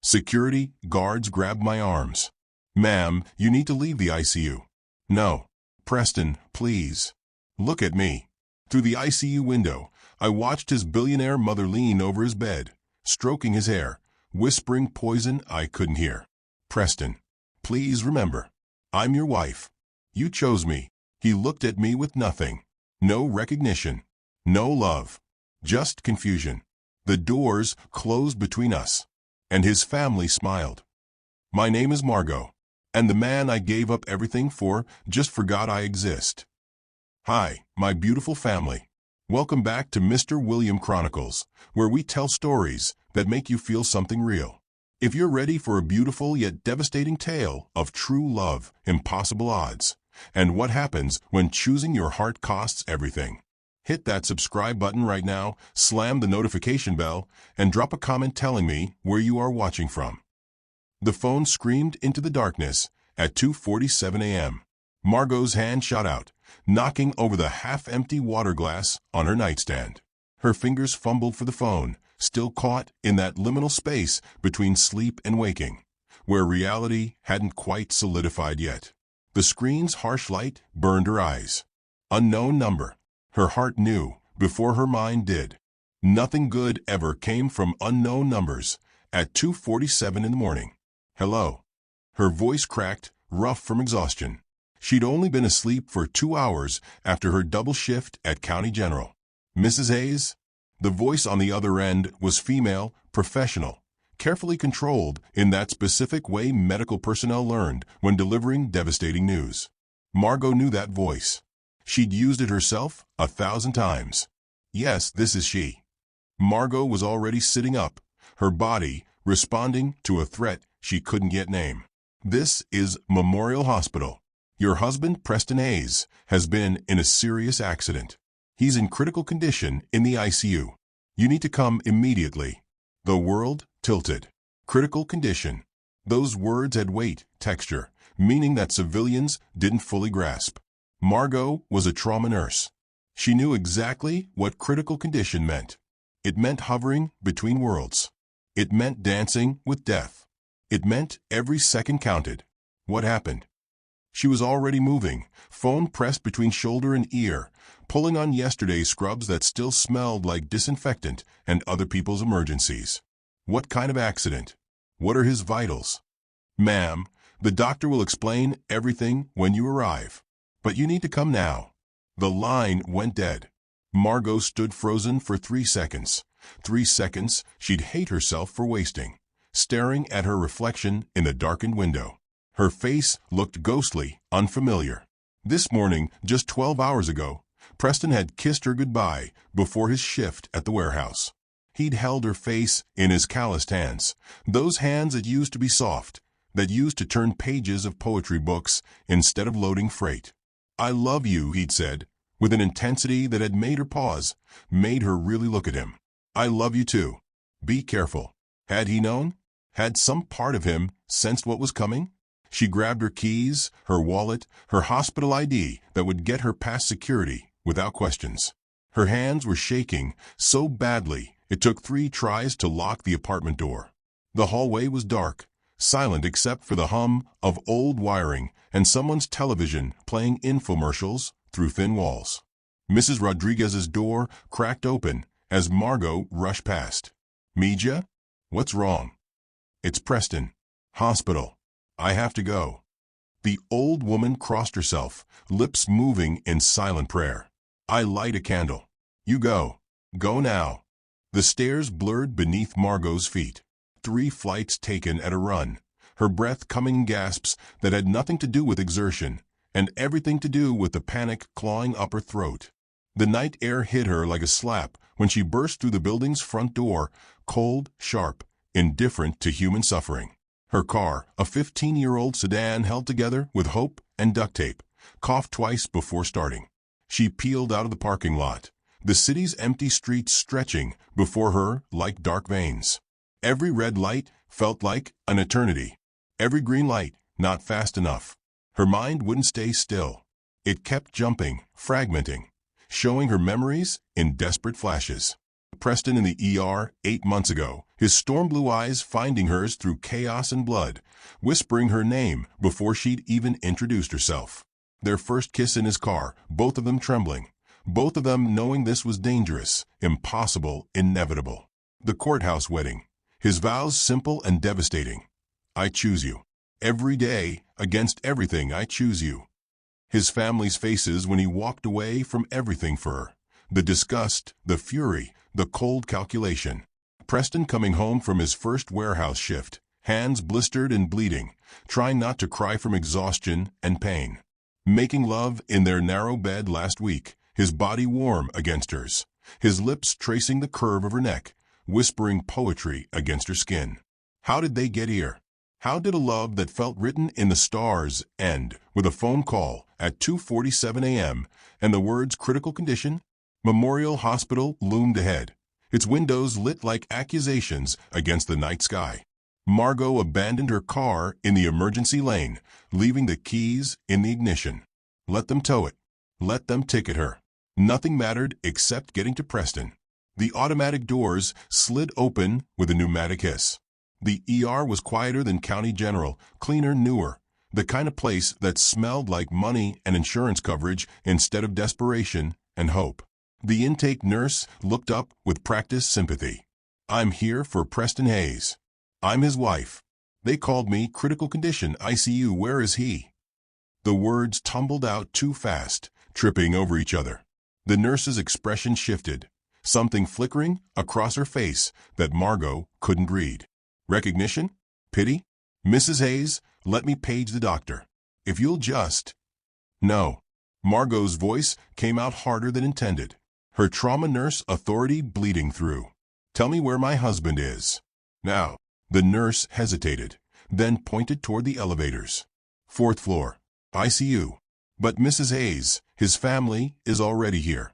Security guards grabbed my arms. "Ma'am, you need to leave the ICU." "No. Preston, please. Look at me." Through the ICU window, I watched his billionaire mother lean over his bed, stroking his hair, whispering poison I couldn't hear. "Preston, please remember, I'm your wife. You chose me." He looked at me with nothing. No recognition. No love. Just confusion. The doors closed between us, and his family smiled. "My name is Margot, and the man I gave up everything for just forgot I exist. Hi, my beautiful family. Welcome back to Mr. William Chronicles, where we tell stories that make you feel something real. If you're ready for a beautiful yet devastating tale of true love, impossible odds, and what happens when choosing your heart costs everything, hit that subscribe button right now, slam the notification bell, and drop a comment telling me where you are watching from. The phone screamed into the darkness at 2:47 a.m. Margot's hand shot out, knocking over the half-empty water glass on her nightstand. Her fingers fumbled for the phone, still caught in that liminal space between sleep and waking, where reality hadn't quite solidified yet. The screen's harsh light burned her eyes. Unknown number. Her heart knew before her mind did. Nothing good ever came from unknown numbers at 2:47 in the morning. "Hello." Her voice cracked, rough from exhaustion. She'd only been asleep for 2 hours after her double shift at County General. "Mrs. Hayes?" The voice on the other end was female, professional, carefully controlled in that specific way medical personnel learned when delivering devastating news. Margot knew that voice. She'd used it herself 1,000 times. "Yes, this is she." Margot was already sitting up, her body responding to a threat she couldn't yet name. "This is Memorial Hospital. Your husband, Preston Hayes, has been in a serious accident. He's in critical condition in the ICU. You need to come immediately." The world tilted. Critical condition. Those words had weight, texture, meaning that civilians didn't fully grasp. Margot was a trauma nurse. She knew exactly what critical condition meant. It meant hovering between worlds. It meant dancing with death. It meant every second counted. What happened? She was already moving, phone pressed between shoulder and ear, pulling on yesterday's scrubs that still smelled like disinfectant and other people's emergencies. What kind of accident? What are his vitals? "Ma'am, the doctor will explain everything when you arrive. But you need to come now." The line went dead. Margot stood frozen for 3 seconds. 3 seconds she'd hate herself for wasting, staring at her reflection in the darkened window. Her face looked ghostly, unfamiliar. This morning, just 12 hours ago, Preston had kissed her goodbye before his shift at the warehouse. He'd held her face in his calloused hands, those hands that used to be soft, that used to turn pages of poetry books instead of loading freight. "I love you," he'd said, with an intensity that had made her pause, made her really look at him. "I love you too. Be careful." Had he known? Had some part of him sensed what was coming? She grabbed her keys, her wallet, her hospital ID that would get her past security without questions. Her hands were shaking so badly it took 3 tries to lock the apartment door. The hallway was dark, silent except for the hum of old wiring and someone's television playing infomercials through thin walls. Mrs. Rodriguez's door cracked open as Margot rushed past. "Meja? What's wrong?" "It's Preston. Hospital. I have to go." The old woman crossed herself, lips moving in silent prayer. "I light a candle. You go. Go now." The stairs blurred beneath Margot's feet. 3 flights taken at a run, her breath coming in gasps that had nothing to do with exertion, and everything to do with the panic clawing up her throat. The night air hit her like a slap when she burst through the building's front door, cold, sharp, indifferent to human suffering. Her car, a 15-year-old sedan held together with hope and duct tape, coughed twice before starting. She peeled out of the parking lot, the city's empty streets stretching before her like dark veins. Every red light felt like an eternity. Every green light not fast enough. Her mind wouldn't stay still. It kept jumping, fragmenting, showing her memories in desperate flashes. Preston in the ER 8 months ago, his storm blue eyes finding hers through chaos and blood, whispering her name before she'd even introduced herself. Their first kiss in his car, both of them trembling, both of them knowing this was dangerous, impossible, inevitable. The courthouse wedding, his vows simple and devastating. I choose you. Every day, against everything, I choose you. His family's faces when he walked away from everything for her. The disgust, the fury, the cold calculation. Preston coming home from his first warehouse shift, hands blistered and bleeding, trying not to cry from exhaustion and pain. Making love in their narrow bed last week, his body warm against hers, his lips tracing the curve of her neck, whispering poetry against her skin. How did they get here? How did a love that felt written in the stars end with a phone call at 2:47 a.m. and the words critical condition? Memorial Hospital loomed ahead, its windows lit like accusations against the night sky. Margot abandoned her car in the emergency lane, leaving the keys in the ignition. Let them tow it. Let them ticket her. Nothing mattered except getting to Preston. The automatic doors slid open with a pneumatic hiss. The ER was quieter than County General, cleaner, newer, the kind of place that smelled like money and insurance coverage instead of desperation and hope. The intake nurse looked up with practiced sympathy. I'm here for Preston Hayes. I'm his wife. They called me critical condition ICU. Where is he? The words tumbled out too fast, tripping over each other. The nurse's expression shifted, something flickering across her face that Margot couldn't read. Recognition? Pity? Mrs. Hayes, let me page the doctor. If you'll just... No. Margot's voice came out harder than intended, her trauma nurse authority bleeding through. Tell me where my husband is. Now. The nurse hesitated, then pointed toward the elevators. 4th floor. ICU. But Mrs. Hayes, his family, is already here.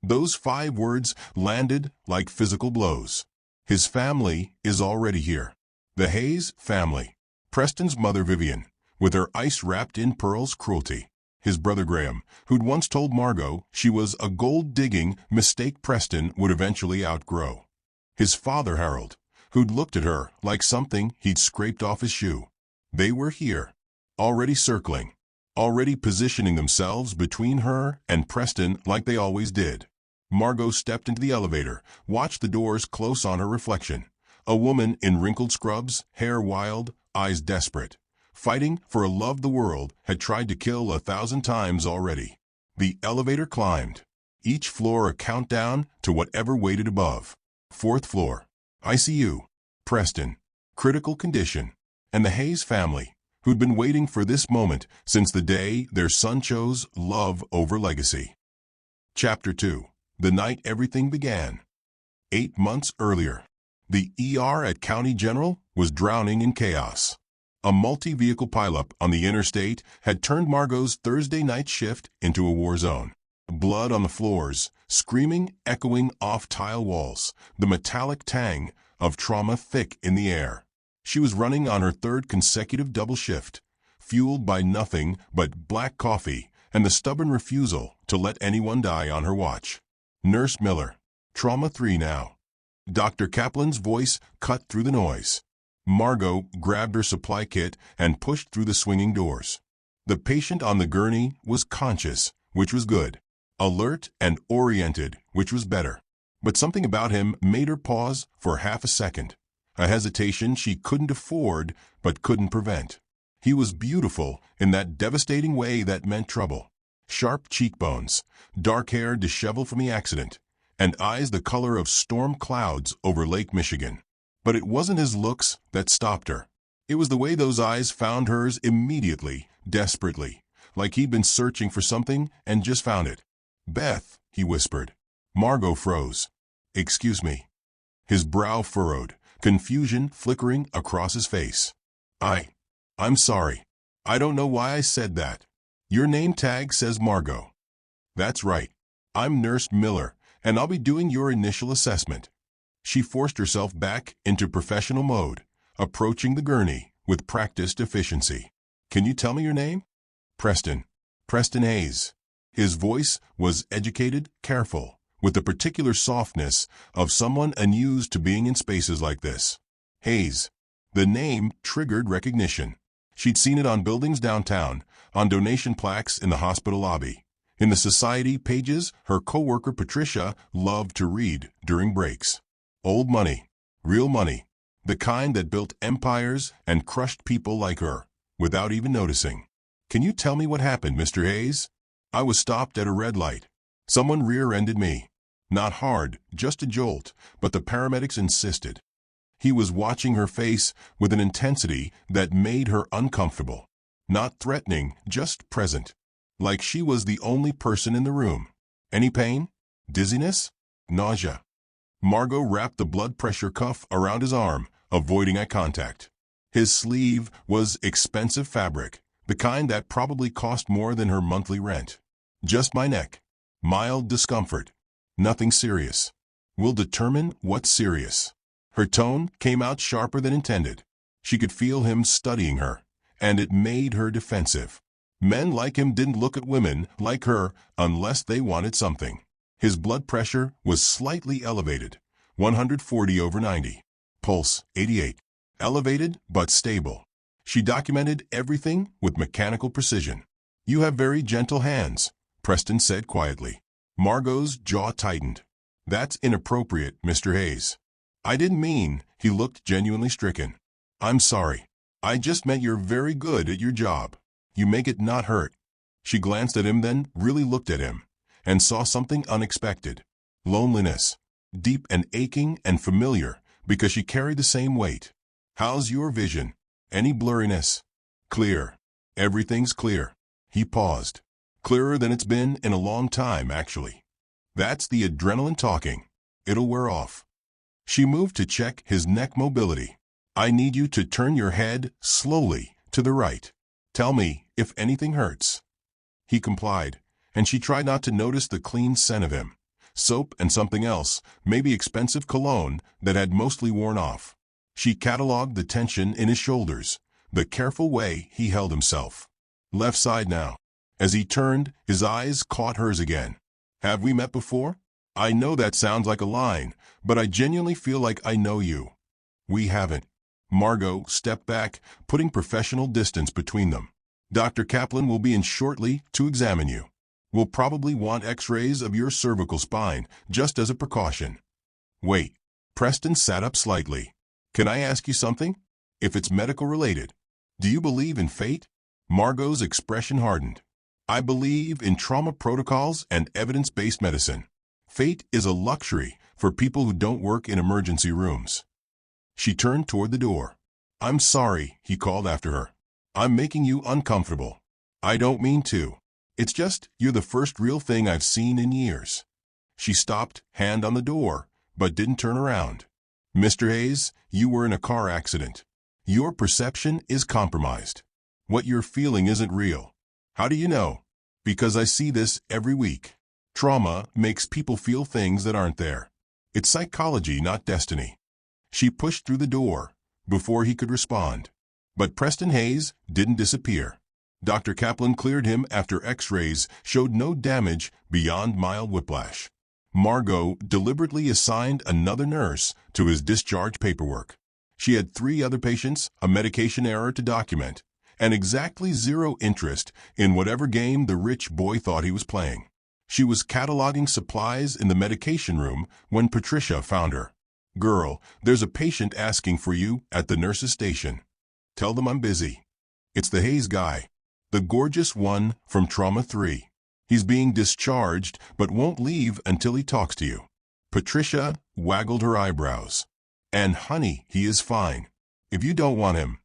Those 5 words landed like physical blows. His family is already here. The Hayes family. Preston's mother Vivian, with her ice-wrapped in pearls cruelty. His brother Graham, who'd once told Margot she was a gold-digging mistake Preston would eventually outgrow. His father Harold, who'd looked at her like something he'd scraped off his shoe. They were here, already circling, already positioning themselves between her and Preston like they always did. Margot stepped into the elevator, watched the doors close on her reflection. A woman in wrinkled scrubs, hair wild, eyes desperate. Fighting for a love the world had tried to kill 1,000 times already. The elevator climbed, each floor a countdown to whatever waited above. 4th floor. ICU. Preston. Critical condition. And the Hayes family, who'd been waiting for this moment since the day their son chose love over legacy. Chapter 2. The night everything began. 8 months earlier, the ER at County General was drowning in chaos. A multi-vehicle pileup on the interstate had turned Margot's Thursday night shift into a war zone. Blood on the floors, screaming, echoing off tile walls, the metallic tang of trauma thick in the air. She was running on her 3rd consecutive double shift, fueled by nothing but black coffee and the stubborn refusal to let anyone die on her watch. Nurse Miller. Trauma 3 now. Dr. Kaplan's voice cut through the noise. Margot grabbed her supply kit and pushed through the swinging doors. The patient on the gurney was conscious, which was good. Alert and oriented, which was better. But something about him made her pause for half a second. A hesitation she couldn't afford but couldn't prevent. He was beautiful in that devastating way that meant trouble. Sharp cheekbones, dark hair disheveled from the accident, and eyes the color of storm clouds over Lake Michigan. But it wasn't his looks that stopped her. It was the way those eyes found hers immediately, desperately, like he'd been searching for something and just found it. Beth, he whispered. Margot froze. Excuse me. His brow furrowed, confusion flickering across his face. I'm sorry. I don't know why I said that. Your name tag says Margot. That's right. I'm Nurse Miller, and I'll be doing your initial assessment. She forced herself back into professional mode, approaching the gurney with practiced efficiency. Can you tell me your name? Preston. Preston Hayes. His voice was educated, careful, with the particular softness of someone unused to being in spaces like this. Hayes. The name triggered recognition. She'd seen it on buildings downtown, on donation plaques in the hospital lobby. In the society pages, her coworker Patricia loved to read during breaks. Old money. Real money. The kind that built empires and crushed people like her, without even noticing. Can you tell me what happened, Mr. Hayes? I was stopped at a red light. Someone rear-ended me. Not hard, just a jolt, but the paramedics insisted. He was watching her face with an intensity that made her uncomfortable. Not threatening, just present. Like she was the only person in the room. Any pain? Dizziness? Nausea? Margot wrapped the blood pressure cuff around his arm, avoiding eye contact. His sleeve was expensive fabric, the kind that probably cost more than her monthly rent. Just my neck. Mild discomfort. Nothing serious. We'll determine what's serious. Her tone came out sharper than intended. She could feel him studying her, and it made her defensive. Men like him didn't look at women like her unless they wanted something. His blood pressure was slightly elevated, 140/90. Pulse, 88. Elevated but stable. She documented everything with mechanical precision. You have very gentle hands, Preston said quietly. Margot's jaw tightened. That's inappropriate, Mr. Hayes. I didn't mean, he looked genuinely stricken. I'm sorry. I just meant you're very good at your job. You make it not hurt. She glanced at him, then really looked at him, and saw something unexpected. Loneliness. Deep and aching and familiar, because she carried the same weight. How's your vision? Any blurriness? Clear. Everything's clear. He paused. Clearer than it's been in a long time, actually. That's the adrenaline talking. It'll wear off. She moved to check his neck mobility. I need you to turn your head slowly to the right. Tell me if anything hurts. He complied, and she tried not to notice the clean scent of him. Soap and something else, maybe expensive cologne that had mostly worn off. She catalogued the tension in his shoulders, the careful way he held himself. Left side now. As he turned, his eyes caught hers again. Have we met before? I know that sounds like a line, but I genuinely feel like I know you. We haven't. Margot stepped back, putting professional distance between them. Dr. Kaplan will be in shortly to examine you. We'll probably want x-rays of your cervical spine, just as a precaution. Wait. Preston sat up slightly. Can I ask you something? If it's medical related. Do you believe in fate? Margot's expression hardened. I believe in trauma protocols and evidence-based medicine. Fate is a luxury for people who don't work in emergency rooms. She turned toward the door. I'm sorry, he called after her. I'm making you uncomfortable. I don't mean to. It's just, you're the first real thing I've seen in years. She stopped, hand on the door, but didn't turn around. Mr. Hayes, you were in a car accident. Your perception is compromised. What you're feeling isn't real. How do you know? Because I see this every week. Trauma makes people feel things that aren't there. It's psychology, not destiny. She pushed through the door before he could respond. But Preston Hayes didn't disappear. Dr. Kaplan cleared him after x-rays showed no damage beyond mild whiplash. Margot deliberately assigned another nurse to his discharge paperwork. She had 3 other patients, a medication error to document, and exactly 0 interest in whatever game the rich boy thought he was playing. She was cataloging supplies in the medication room when Patricia found her. Girl, there's a patient asking for you at the nurse's station. Tell them I'm busy. It's the Hayes guy. The gorgeous one from Trauma 3. He's being discharged but won't leave until he talks to you. Patricia waggled her eyebrows. And honey, he is fine. If you don't want him.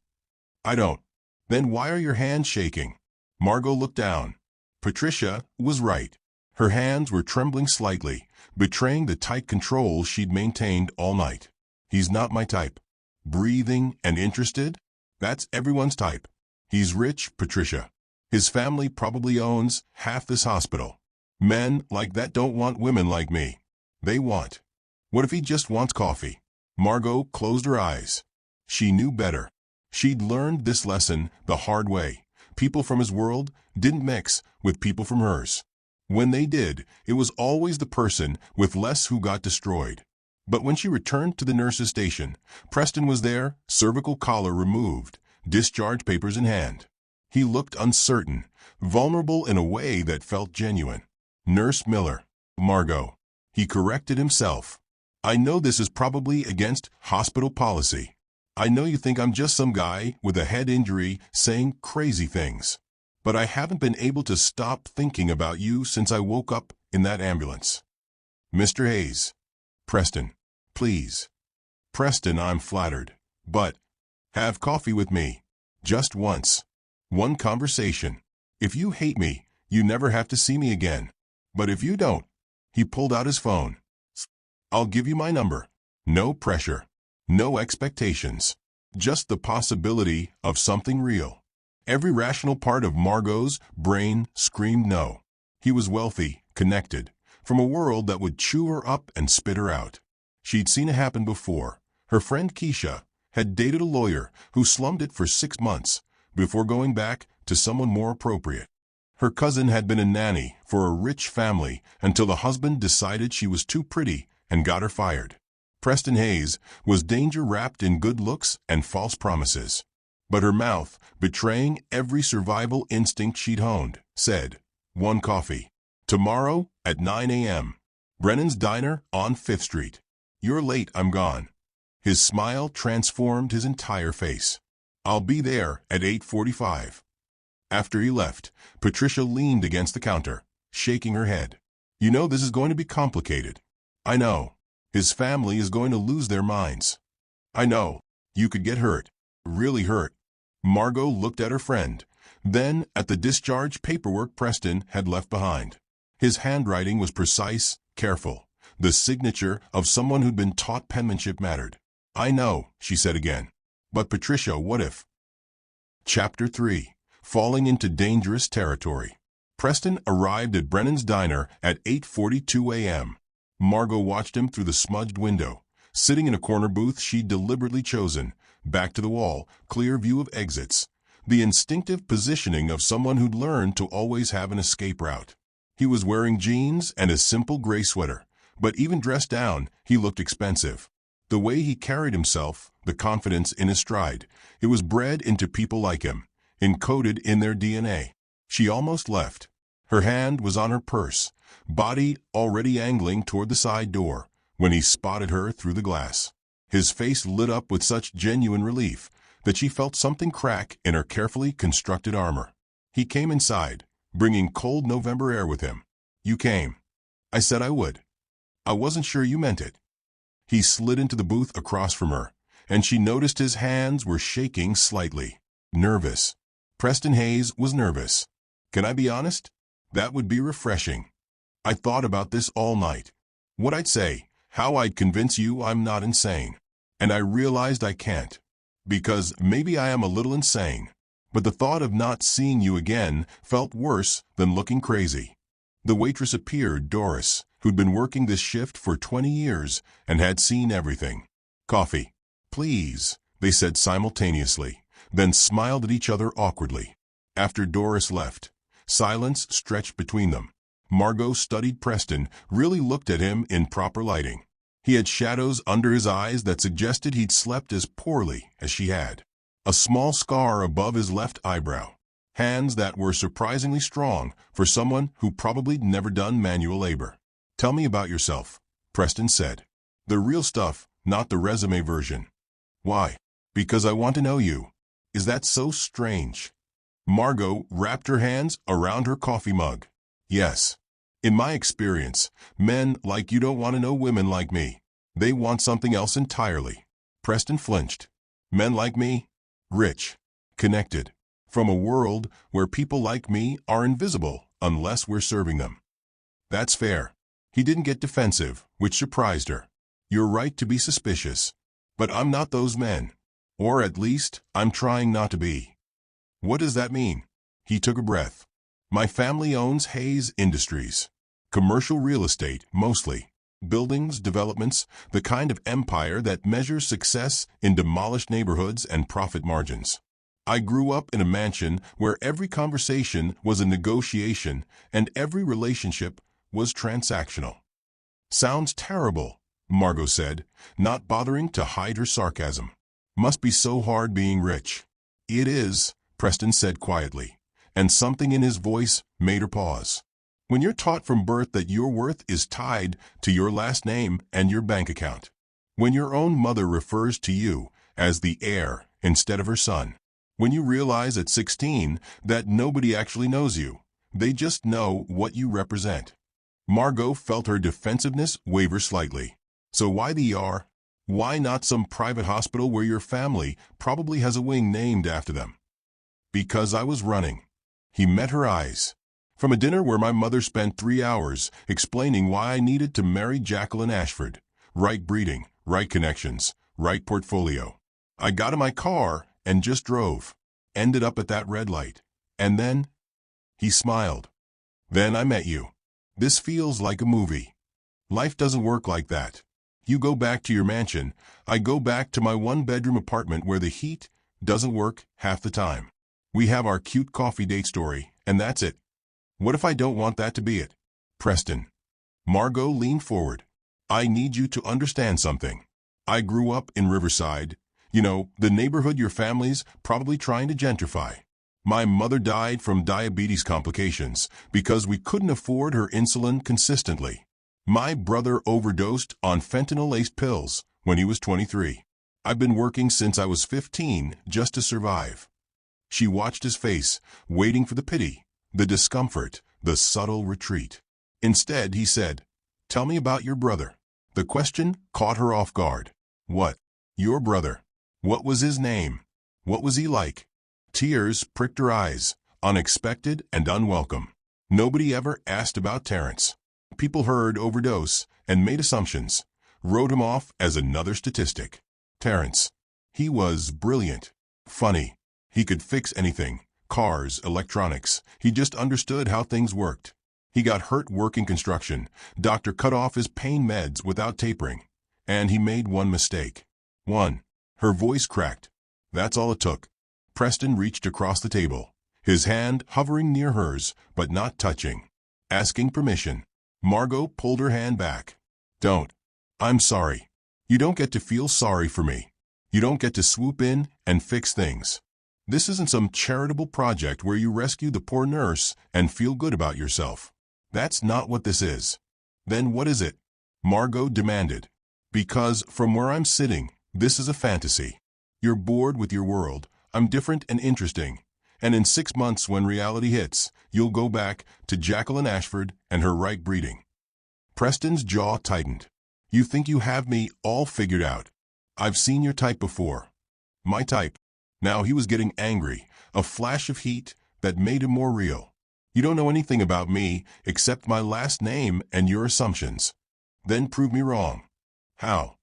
I don't. Then why are your hands shaking? Margot looked down. Patricia was right. Her hands were trembling slightly, betraying the tight control she'd maintained all night. He's not my type. Breathing and interested? That's everyone's type. He's rich, Patricia. His family probably owns half this hospital. Men like that don't want women like me. They want. What if he just wants coffee? Margot closed her eyes. She knew better. She'd learned this lesson the hard way. People from his world didn't mix with people from hers. When they did, it was always the person with less who got destroyed. But when she returned to the nurse's station, Preston was there, cervical collar removed, discharge papers in hand. He looked uncertain, vulnerable in a way that felt genuine. Nurse Miller. Margot. He corrected himself. I know this is probably against hospital policy. I know you think I'm just some guy with a head injury saying crazy things. But I haven't been able to stop thinking about you since I woke up in that ambulance. Mr. Hayes. Preston. Please. Preston, I'm flattered. But have coffee with me. Just once. One conversation. If you hate me, you never have to see me again. But if you don't, he pulled out his phone. I'll give you my number. No pressure. No expectations. Just the possibility of something real. Every rational part of Margot's brain screamed no. He was wealthy, connected, from a world that would chew her up and spit her out. She'd seen it happen before. Her friend Keisha had dated a lawyer who slummed it for 6 months before going back to someone more appropriate. Her cousin had been a nanny for a rich family until the husband decided she was too pretty and got her fired. Preston Hayes was danger wrapped in good looks and false promises. But her mouth, betraying every survival instinct she'd honed, said, "One coffee. Tomorrow at 9 a.m. Brennan's Diner on 5th Street. You're late, I'm gone." His smile transformed his entire face. "I'll be there at 8:45. After he left, Patricia leaned against the counter, shaking her head. "You know this is going to be complicated." "I know. His family is going to lose their minds." "I know. You could get hurt. Really hurt." Margot looked at her friend, then at the discharge paperwork Preston had left behind. His handwriting was precise, careful, the signature of someone who'd been taught penmanship mattered. "I know," she said again. "But Patricia, what if?" Chapter 3. Falling into dangerous territory. Preston arrived at Brennan's Diner at 8:42 a.m. Margot watched him through the smudged window, sitting in a corner booth she'd deliberately chosen, back to the wall, clear view of exits, the instinctive positioning of someone who'd learned to always have an escape route. He was wearing jeans and a simple gray sweater, but even dressed down, he looked expensive. The way he carried himself, the confidence in his stride, it was bred into people like him, encoded in their DNA. She almost left. Her hand was on her purse, body already angling toward the side door, when he spotted her through the glass. His face lit up with such genuine relief that she felt something crack in her carefully constructed armor. He came inside, bringing cold November air with him. "You came." "I said I would." "I wasn't sure you meant it." He slid into the booth across from her, and she noticed his hands were shaking slightly. Nervous. Preston Hayes was nervous. "Can I be honest? That would be refreshing. I thought about this all night. What I'd say, how I'd convince you I'm not insane. And I realized I can't. Because maybe I am a little insane. But the thought of not seeing you again felt worse than looking crazy." The waitress appeared, Doris, who'd been working this shift for 20 years and had seen everything. "Coffee. Please," they said simultaneously, then smiled at each other awkwardly. After Doris left, silence stretched between them. Margot studied Preston, really looked at him in proper lighting. He had shadows under his eyes that suggested he'd slept as poorly as she had. A small scar above his left eyebrow. Hands that were surprisingly strong for someone who probably'd never done manual labor. "Tell me about yourself," Preston said. "The real stuff, not the resume version." "Why?" "Because I want to know you." "Is that so strange?" Margot wrapped her hands around her coffee mug. "Yes. In my experience, men like you don't want to know women like me. They want something else entirely." Preston flinched. "Men like me? Rich. Connected. From a world where people like me are invisible unless we're serving them." "That's fair." He didn't get defensive, which surprised her. "You're right to be suspicious. But I'm not those men. Or at least, I'm trying not to be." "What does that mean?" He took a breath. "My family owns Hayes Industries. Commercial real estate, mostly. Buildings, developments, the kind of empire that measures success in demolished neighborhoods and profit margins. I grew up in a mansion where every conversation was a negotiation and every relationship was transactional. Sounds terrible, Margot said, not bothering to hide her sarcasm. Must be so hard being rich. It is, Preston said quietly, and something in his voice made her pause. When you're taught from birth that your worth is tied to your last name and your bank account. When your own mother refers to you as the heir instead of her son. When you realize at 16 that nobody actually knows you, they just know what you represent. Margot felt her defensiveness waver slightly. So why the ER? Why not some private hospital where your family probably has a wing named after them? Because I was running. He met her eyes. From a dinner where my mother spent 3 hours explaining why I needed to marry Jacqueline Ashford. Right breeding, right connections, right portfolio. I got in my car and just drove. Ended up at that red light. And then? He smiled. Then I met you. This feels like a movie. Life doesn't work like that. You go back to your mansion, I go back to my one-bedroom apartment where the heat doesn't work half the time. We have our cute coffee date story, and that's it. What if I don't want that to be it? Preston. Margot leaned forward. I need you to understand something. I grew up in Riverside. You know, the neighborhood your family's probably trying to gentrify. My mother died from diabetes complications because we couldn't afford her insulin consistently. My brother overdosed on fentanyl-laced pills when he was 23. I've been working since I was 15 just to survive. She watched his face, waiting for the pity, the discomfort, the subtle retreat. Instead, he said, "Tell me about your brother." The question caught her off guard. What? Your brother? What was his name? What was he like? Tears pricked her eyes, unexpected and unwelcome. Nobody ever asked about Terrence. People heard overdose and made assumptions, wrote him off as another statistic. Terrence. He was brilliant, funny. He could fix anything, cars, electronics. He just understood how things worked. He got hurt working construction. Doctor cut off his pain meds without tapering. And he made one mistake. One. Her voice cracked. That's all it took. Preston reached across the table, his hand hovering near hers, but not touching. Asking permission. Margot pulled her hand back. Don't. I'm sorry. You don't get to feel sorry for me. You don't get to swoop in and fix things. This isn't some charitable project where you rescue the poor nurse and feel good about yourself. That's not what this is. Then what is it? Margot demanded. Because from where I'm sitting, this is a fantasy. You're bored with your world. I'm different and interesting. And in 6 months when reality hits, you'll go back to Jacqueline Ashford and her right breeding. Preston's jaw tightened. You think you have me all figured out. I've seen your type before. My type. Now he was getting angry, a flash of heat that made him more real. You don't know anything about me except my last name and your assumptions. Then prove me wrong. How?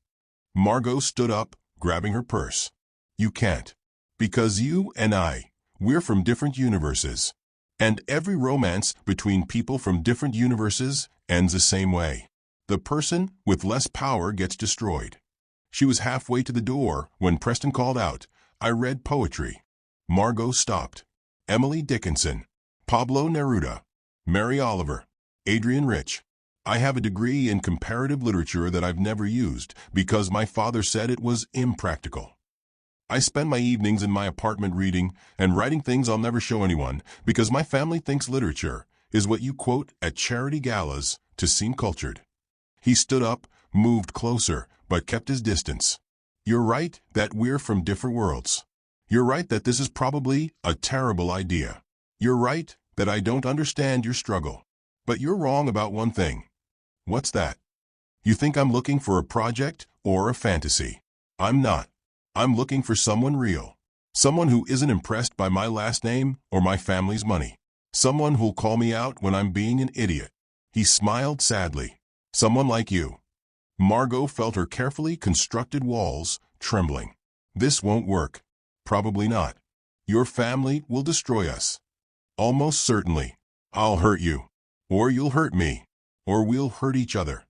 Margot stood up, grabbing her purse. You can't. Because you and we're from different universes. And every romance between people from different universes ends the same way. The person with less power gets destroyed. She was halfway to the door when Preston called out, I read poetry. Margot stopped. Emily Dickinson, Pablo Neruda, Mary Oliver, Adrian Rich. I have a degree in comparative literature that I've never used because my father said it was impractical. I spend my evenings in my apartment reading and writing things I'll never show anyone because my family thinks literature is what you quote at charity galas to seem cultured. He stood up, moved closer, but kept his distance. You're right that we're from different worlds. You're right that this is probably a terrible idea. You're right that I don't understand your struggle. But you're wrong about one thing. What's that? You think I'm looking for a project or a fantasy. I'm not. I'm looking for someone real. Someone who isn't impressed by my last name or my family's money. Someone who'll call me out when I'm being an idiot. He smiled sadly. Someone like you. Margot felt her carefully constructed walls trembling. This won't work. Probably not. Your family will destroy us. Almost certainly. I'll hurt you. Or you'll hurt me. Or we'll hurt each other.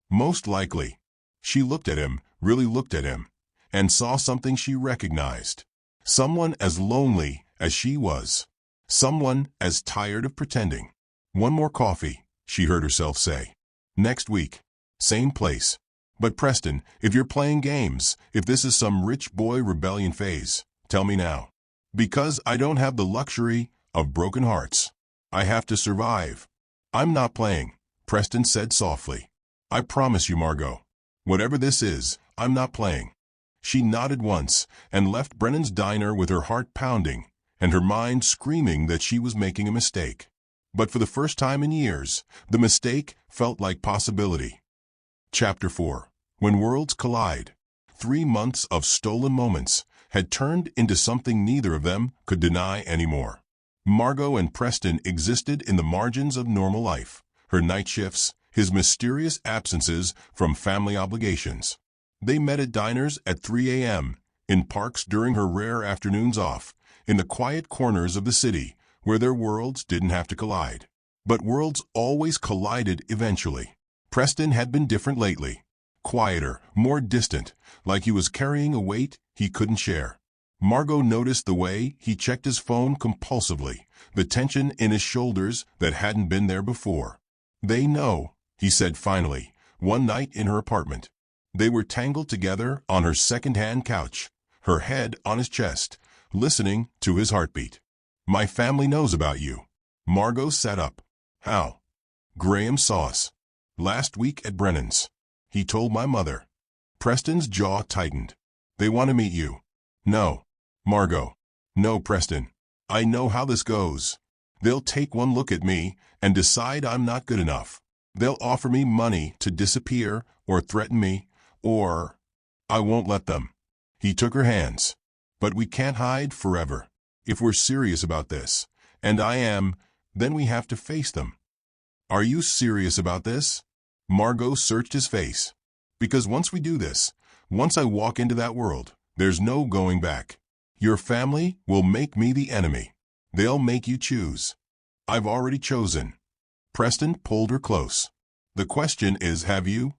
Most likely. She looked at him, really looked at him, and saw something she recognized. Someone as lonely as she was. Someone as tired of pretending. One more coffee, she heard herself say. Next week. Same place. But Preston, if you're playing games, if this is some rich boy rebellion phase, tell me now. Because I don't have the luxury of broken hearts. I have to survive. I'm not playing, Preston said softly. I promise you, Margot. Whatever this is, I'm not playing. She nodded once and left Brennan's diner with her heart pounding and her mind screaming that she was making a mistake. But for the first time in years, the mistake felt like possibility. Chapter 4. When Worlds Collide. 3 months of stolen moments had turned into something neither of them could deny anymore. Margot and Preston existed in the margins of normal life, her night shifts, his mysterious absences from family obligations. They met at diners at 3 a.m., in parks during her rare afternoons off, in the quiet corners of the city where their worlds didn't have to collide. But worlds always collided eventually. Preston had been different lately. Quieter, more distant, like he was carrying a weight he couldn't share. Margot noticed the way he checked his phone compulsively, the tension in his shoulders that hadn't been there before. They know, he said finally, one night in her apartment. They were tangled together on her second-hand couch, her head on his chest, listening to his heartbeat. My family knows about you. Margot sat up. How? Graham saw us. Last week at Brennan's. He told my mother. Preston's jaw tightened. They want to meet you. No. Margot. No, Preston. I know how this goes. They'll take one look at me and decide I'm not good enough. They'll offer me money to disappear or threaten me, or I won't let them. He took her hands. But we can't hide forever. If we're serious about this, and I am, then we have to face them. Are you serious about this? Margot searched his face. Because once we do this, once I walk into that world, there's no going back. Your family will make me the enemy. They'll make you choose. I've already chosen. Preston pulled her close. The question is, have you?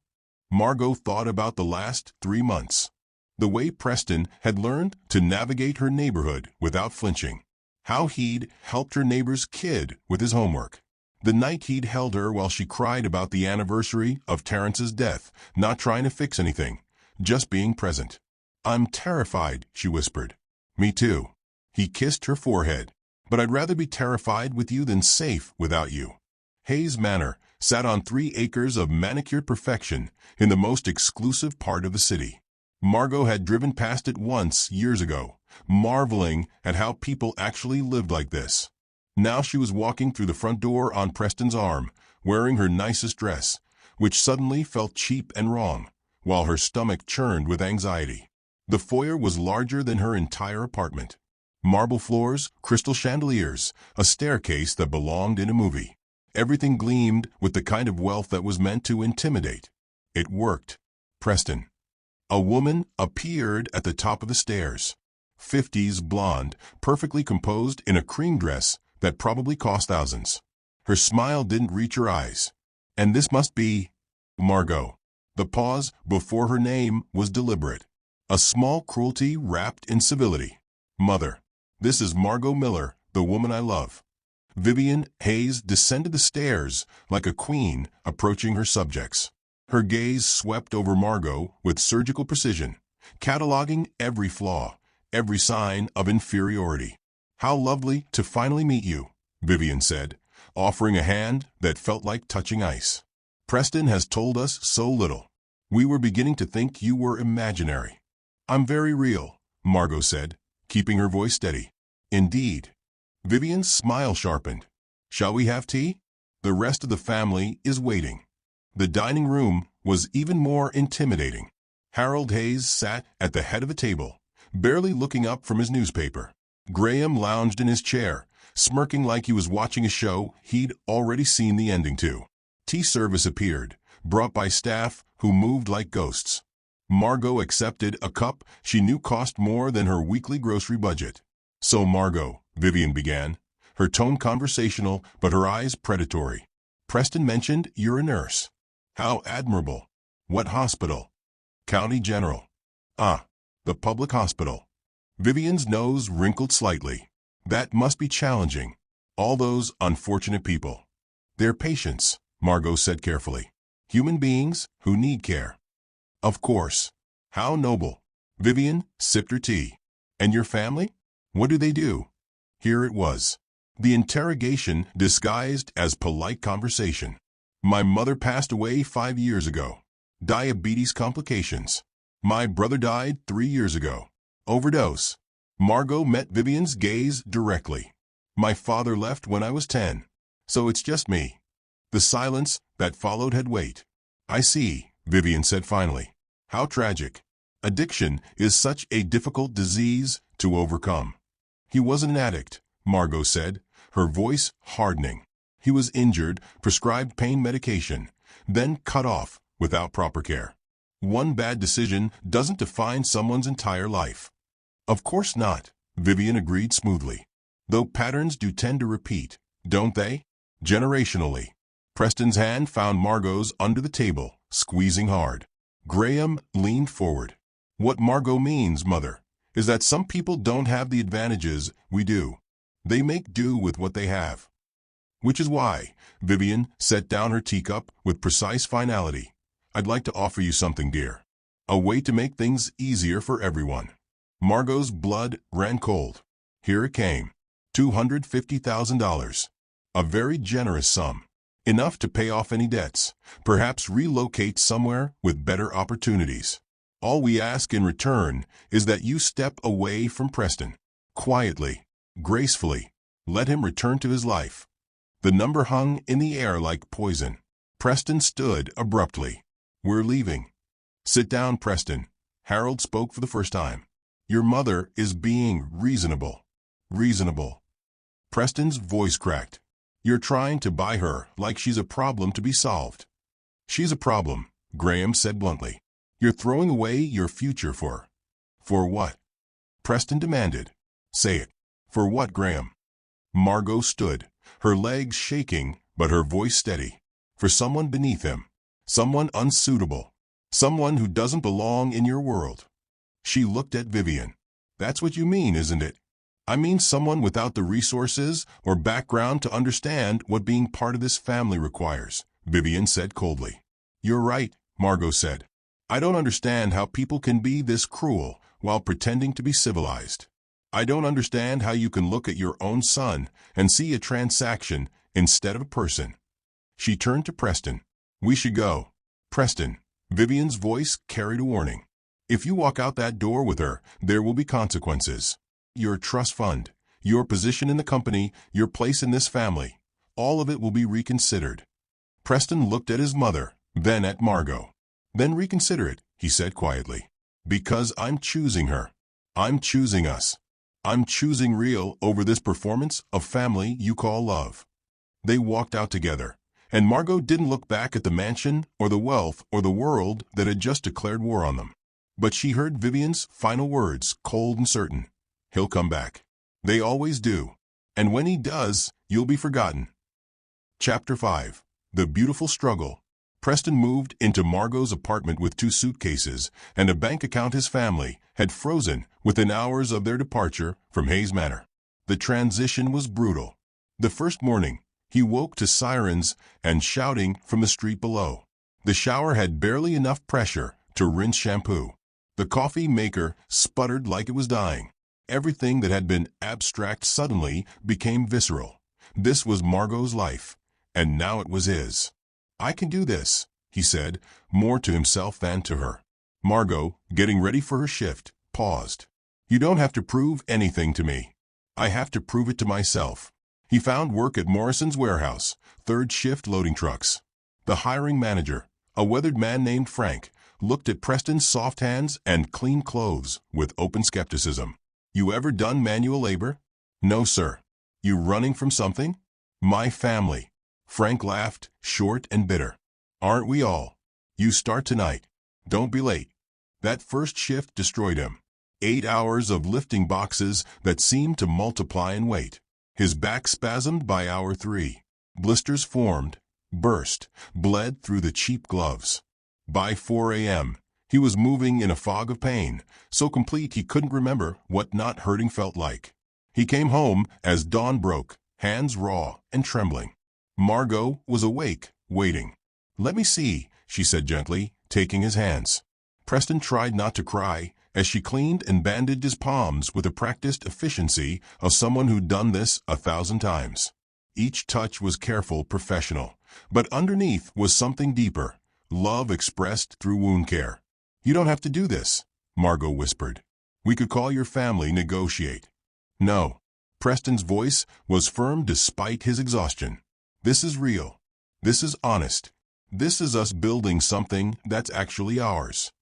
Margot thought about the last 3 months. The way Preston had learned to navigate her neighborhood without flinching. How he'd helped her neighbor's kid with his homework. The night he'd held her while she cried about the anniversary of Terrence's death, not trying to fix anything, just being present. I'm terrified, she whispered. Me too. He kissed her forehead. But I'd rather be terrified with you than safe without you. Hayes Manor sat on 3 acres of manicured perfection in the most exclusive part of the city. Margot had driven past it once years ago, marveling at how people actually lived like this. Now she was walking through the front door on Preston's arm, wearing her nicest dress, which suddenly felt cheap and wrong, while her stomach churned with anxiety. The foyer was larger than her entire apartment. Marble floors, crystal chandeliers, a staircase that belonged in a movie. Everything gleamed with the kind of wealth that was meant to intimidate. It worked. Preston. A woman appeared at the top of the stairs. 50s blonde, perfectly composed in a cream dress that probably cost thousands. Her smile didn't reach her eyes. And this must be Margot. The pause before her name was deliberate. A small cruelty wrapped in civility. Mother. This is Margot Miller, the woman I love. Vivian Hayes descended the stairs like a queen approaching her subjects. Her gaze swept over Margot with surgical precision, cataloging every flaw, every sign of inferiority. How lovely to finally meet you, Vivian said, offering a hand that felt like touching ice. Preston has told us so little. We were beginning to think you were imaginary. I'm very real, Margot said, keeping her voice steady. Indeed. Vivian's smile sharpened. Shall we have tea? The rest of the family is waiting. The dining room was even more intimidating. Harold Hayes sat at the head of a table, barely looking up from his newspaper. Graham lounged in his chair, smirking like he was watching a show he'd already seen the ending to. Tea service appeared, brought by staff who moved like ghosts. Margot accepted a cup she knew cost more than her weekly grocery budget. So Margot, Vivian began, her tone conversational but her eyes predatory. Preston mentioned you're a nurse. How admirable. What hospital? County General. Ah, the public hospital. Vivian's nose wrinkled slightly. That must be challenging. All those unfortunate people. They're patients, Margot said carefully. Human beings who need care. Of course. How noble. Vivian sipped her tea. And your family? What do they do? Here it was. The interrogation disguised as polite conversation. My mother passed away 5 years ago. Diabetes complications. My brother died 3 years ago. Overdose. Margot met Vivian's gaze directly. My father left when I was 10. So it's just me. The silence that followed had weight. I see, Vivian said finally. How tragic. Addiction is such a difficult disease to overcome. He wasn't an addict, Margot said, her voice hardening. He was injured, prescribed pain medication, then cut off without proper care. One bad decision doesn't define someone's entire life. Of course not, Vivian agreed smoothly. Though patterns do tend to repeat, don't they? Generationally. Preston's hand found Margot's under the table, squeezing hard. Graham leaned forward. What Margot means, Mother, is that some people don't have the advantages we do. They make do with what they have. Which is why, Vivian set down her teacup with precise finality. I'd like to offer you something, dear. A way to make things easier for everyone. Margot's blood ran cold. Here it came. $250,000. A very generous sum. Enough to pay off any debts, perhaps relocate somewhere with better opportunities. All we ask in return is that you step away from Preston. Quietly, gracefully, let him return to his life. The number hung in the air like poison. Preston stood abruptly. We're leaving. Sit down, Preston. Harold spoke for the first time. Your mother is being reasonable. Reasonable. Preston's voice cracked. You're trying to buy her like she's a problem to be solved. She's a problem, Graham said bluntly. You're throwing away your future for. For what? Preston demanded. Say it. For what, Graham? Margot stood, her legs shaking but her voice steady. For someone beneath him. Someone unsuitable. Someone who doesn't belong in your world. She looked at Vivian. That's what you mean, isn't it? I mean someone without the resources or background to understand what being part of this family requires, Vivian said coldly. You're right, Margot said. I don't understand how people can be this cruel while pretending to be civilized. I don't understand how you can look at your own son and see a transaction instead of a person. She turned to Preston. We should go. Preston. Vivian's voice carried a warning. If you walk out that door with her, there will be consequences. Your trust fund, your position in the company, your place in this family, all of it will be reconsidered. Preston looked at his mother, then at Margot. Then reconsider it, he said quietly. Because I'm choosing her. I'm choosing us. I'm choosing real over this performance of family you call love. They walked out together, and Margot didn't look back at the mansion or the wealth or the world that had just declared war on them. But she heard Vivian's final words, cold and certain. He'll come back. They always do. And when he does, you'll be forgotten. Chapter 5. The Beautiful Struggle. Preston moved into Margot's apartment with 2 suitcases and a bank account his family had frozen within hours of their departure from Hayes Manor. The transition was brutal. The first morning, he woke to sirens and shouting from the street below. The shower had barely enough pressure to rinse shampoo. The coffee maker sputtered like it was dying. Everything that had been abstract suddenly became visceral. This was Margot's life, and now it was his. I can do this, he said, more to himself than to her. Margot, getting ready for her shift, paused. You don't have to prove anything to me. I have to prove it to myself. He found work at Morrison's warehouse, 3rd shift loading trucks. The hiring manager, a weathered man named Frank, looked at Preston's soft hands and clean clothes with open skepticism. You ever done manual labor? No, sir. You running from something? My family. Frank laughed, short and bitter. Aren't we all? You start tonight. Don't be late. That first shift destroyed him. 8 hours of lifting boxes that seemed to multiply in weight. His back spasmed by hour 3. Blisters formed, burst, bled through the cheap gloves. By 4 a.m., He was moving in a fog of pain, so complete he couldn't remember what not hurting felt like. He came home as dawn broke, hands raw and trembling. Margot was awake, waiting. "Let me see," she said gently, taking his hands. Preston tried not to cry as she cleaned and bandaged his palms with the practiced efficiency of someone who'd done this 1,000 times. Each touch was careful, professional, but underneath was something deeper, love expressed through wound care. "You don't have to do this," Margot whispered. "We could call your family, negotiate." "No." Preston's voice was firm despite his exhaustion. "This is real. This is honest. This is us building something that's actually ours."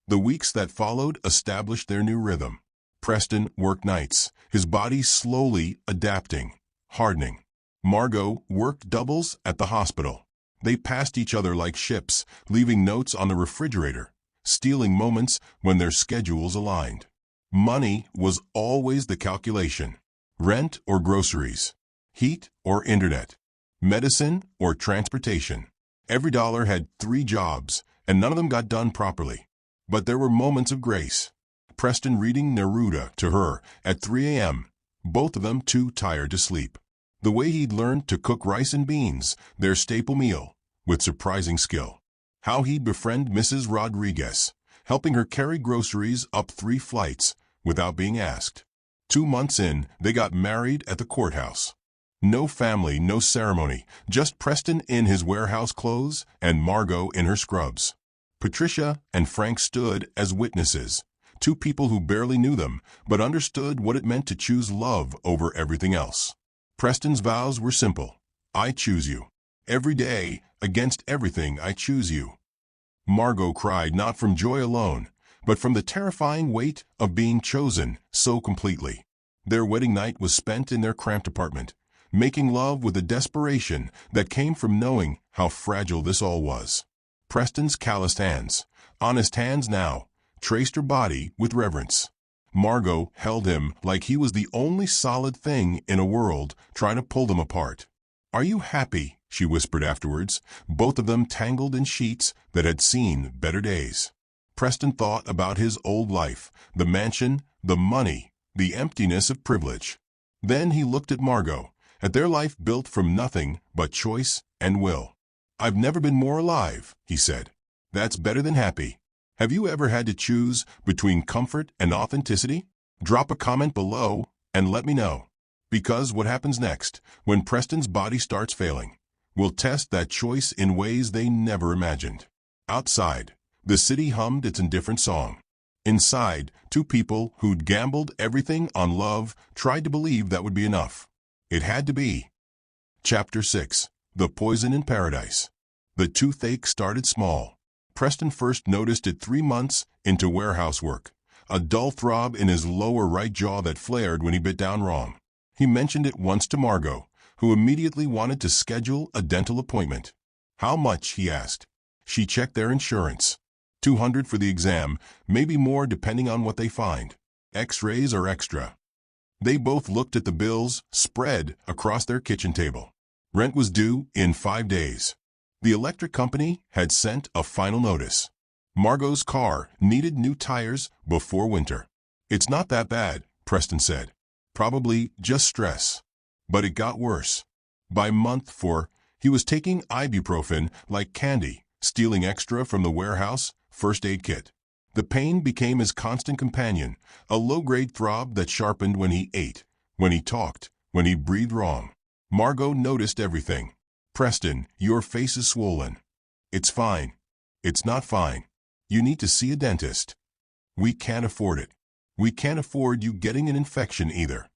The weeks that followed established their new rhythm. Preston worked nights, his body slowly adapting, hardening. Margot worked doubles at the hospital. They passed each other like ships, leaving notes on the refrigerator, stealing moments when their schedules aligned. Money was always the calculation. Rent or groceries, heat or internet, medicine or transportation. Every dollar had 3 jobs, and none of them got done properly. But there were moments of grace. Preston reading Neruda to her at 3 a.m., both of them too tired to sleep. The way he'd learned to cook rice and beans, their staple meal, with surprising skill. How he'd befriend Mrs. Rodriguez, helping her carry groceries up 3 flights without being asked. 2 months in, they got married at the courthouse. No family, no ceremony, just Preston in his warehouse clothes and Margot in her scrubs. Patricia and Frank stood as witnesses, 2 people who barely knew them, but understood what it meant to choose love over everything else. Preston's vows were simple. "I choose you. Every day, against everything, I choose you." Margot cried not from joy alone, but from the terrifying weight of being chosen so completely. Their wedding night was spent in their cramped apartment, making love with a desperation that came from knowing how fragile this all was. Preston's calloused hands, honest hands now, traced her body with reverence. Margot held him like he was the only solid thing in a world trying to pull them apart. "Are you happy?" she whispered afterwards, both of them tangled in sheets that had seen better days. Preston thought about his old life, the mansion, the money, the emptiness of privilege. Then he looked at Margot, at their life built from nothing but choice and will. "I've never been more alive," he said. "That's better than happy." Have you ever had to choose between comfort and authenticity? Drop a comment below and let me know. Because what happens next, when Preston's body starts failing, will test that choice in ways they never imagined. Outside, the city hummed its indifferent song. Inside, 2 people who'd gambled everything on love tried to believe that would be enough. It had to be. Chapter 6. The Poison in Paradise. The toothache started small. Preston first noticed it 3 months into warehouse work, a dull throb in his lower right jaw that flared when he bit down wrong. He mentioned it once to Margot, who immediately wanted to schedule a dental appointment. "How much?" he asked. She checked their insurance. $200 for the exam, maybe more depending on what they find. X-rays are extra. They both looked at the bills spread across their kitchen table. Rent was due in 5 days. The electric company had sent a final notice. Margot's car needed new tires before winter. "It's not that bad," Preston said. "Probably just stress." But it got worse. By month 4, he was taking ibuprofen like candy, stealing extra from the warehouse first aid kit. The pain became his constant companion, a low-grade throb that sharpened when he ate, when he talked, when he breathed wrong. Margot noticed everything. "Preston, your face is swollen." "It's fine." "It's not fine. You need to see a dentist." "We can't afford it." "We can't afford you getting an infection either."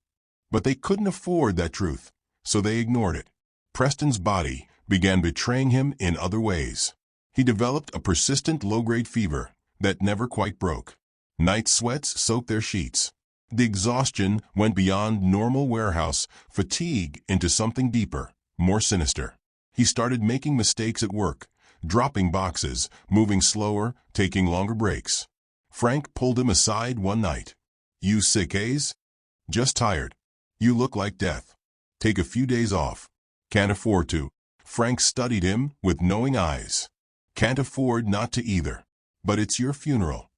But they couldn't afford that truth, so they ignored it. Preston's body began betraying him in other ways. He developed a persistent low-grade fever that never quite broke. Night sweats soaked their sheets. The exhaustion went beyond normal warehouse fatigue into something deeper, more sinister. He started making mistakes at work, dropping boxes, moving slower, taking longer breaks. Frank pulled him aside one night. "You sick, A's?" "Just tired." "You look like death." "Take a few days off." "Can't afford to." Frank studied him with knowing eyes. "Can't afford not to either." but it's your funeral."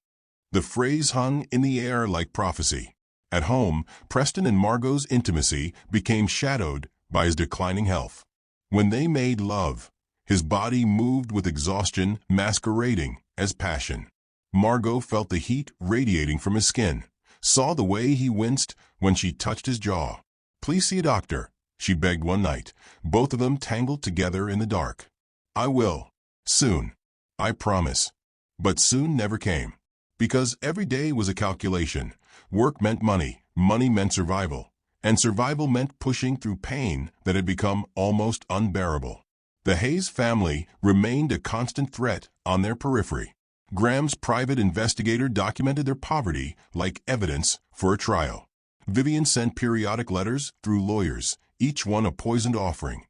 The phrase hung in the air like prophecy. At home, Preston and Margot's intimacy became shadowed by his declining health. When they made love, his body moved with exhaustion masquerading as passion. Margot felt the heat radiating from his skin, saw the way he winced when she touched his jaw. "Please see a doctor," she begged one night, both of them tangled together in the dark. "I will. Soon. I promise." But soon never came. Because every day was a calculation. Work meant money, money meant survival, and survival meant pushing through pain that had become almost unbearable. The Hayes family remained a constant threat on their periphery. Graham's private investigator documented their poverty like evidence for a trial. Vivian sent periodic letters through lawyers, each one a poisoned offering.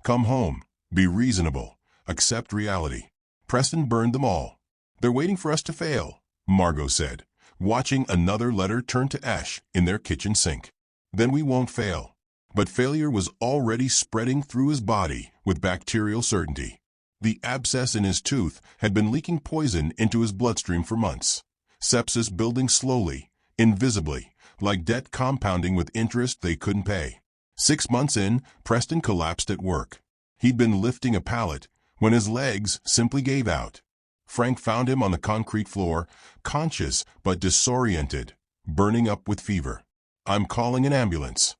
"Come home, be reasonable, accept reality." Preston burned them all. "They're waiting for us to fail," Margot said, watching another letter turn to ash in their kitchen sink. "Then we won't fail." But failure was already spreading through his body with bacterial certainty. The abscess in his tooth had been leaking poison into his bloodstream for months. Sepsis building slowly, invisibly, like debt compounding with interest they couldn't pay. 6 months in, Preston collapsed at work. He'd been lifting a pallet when his legs simply gave out. Frank found him on the concrete floor, conscious but disoriented, burning up with fever. "I'm calling an ambulance."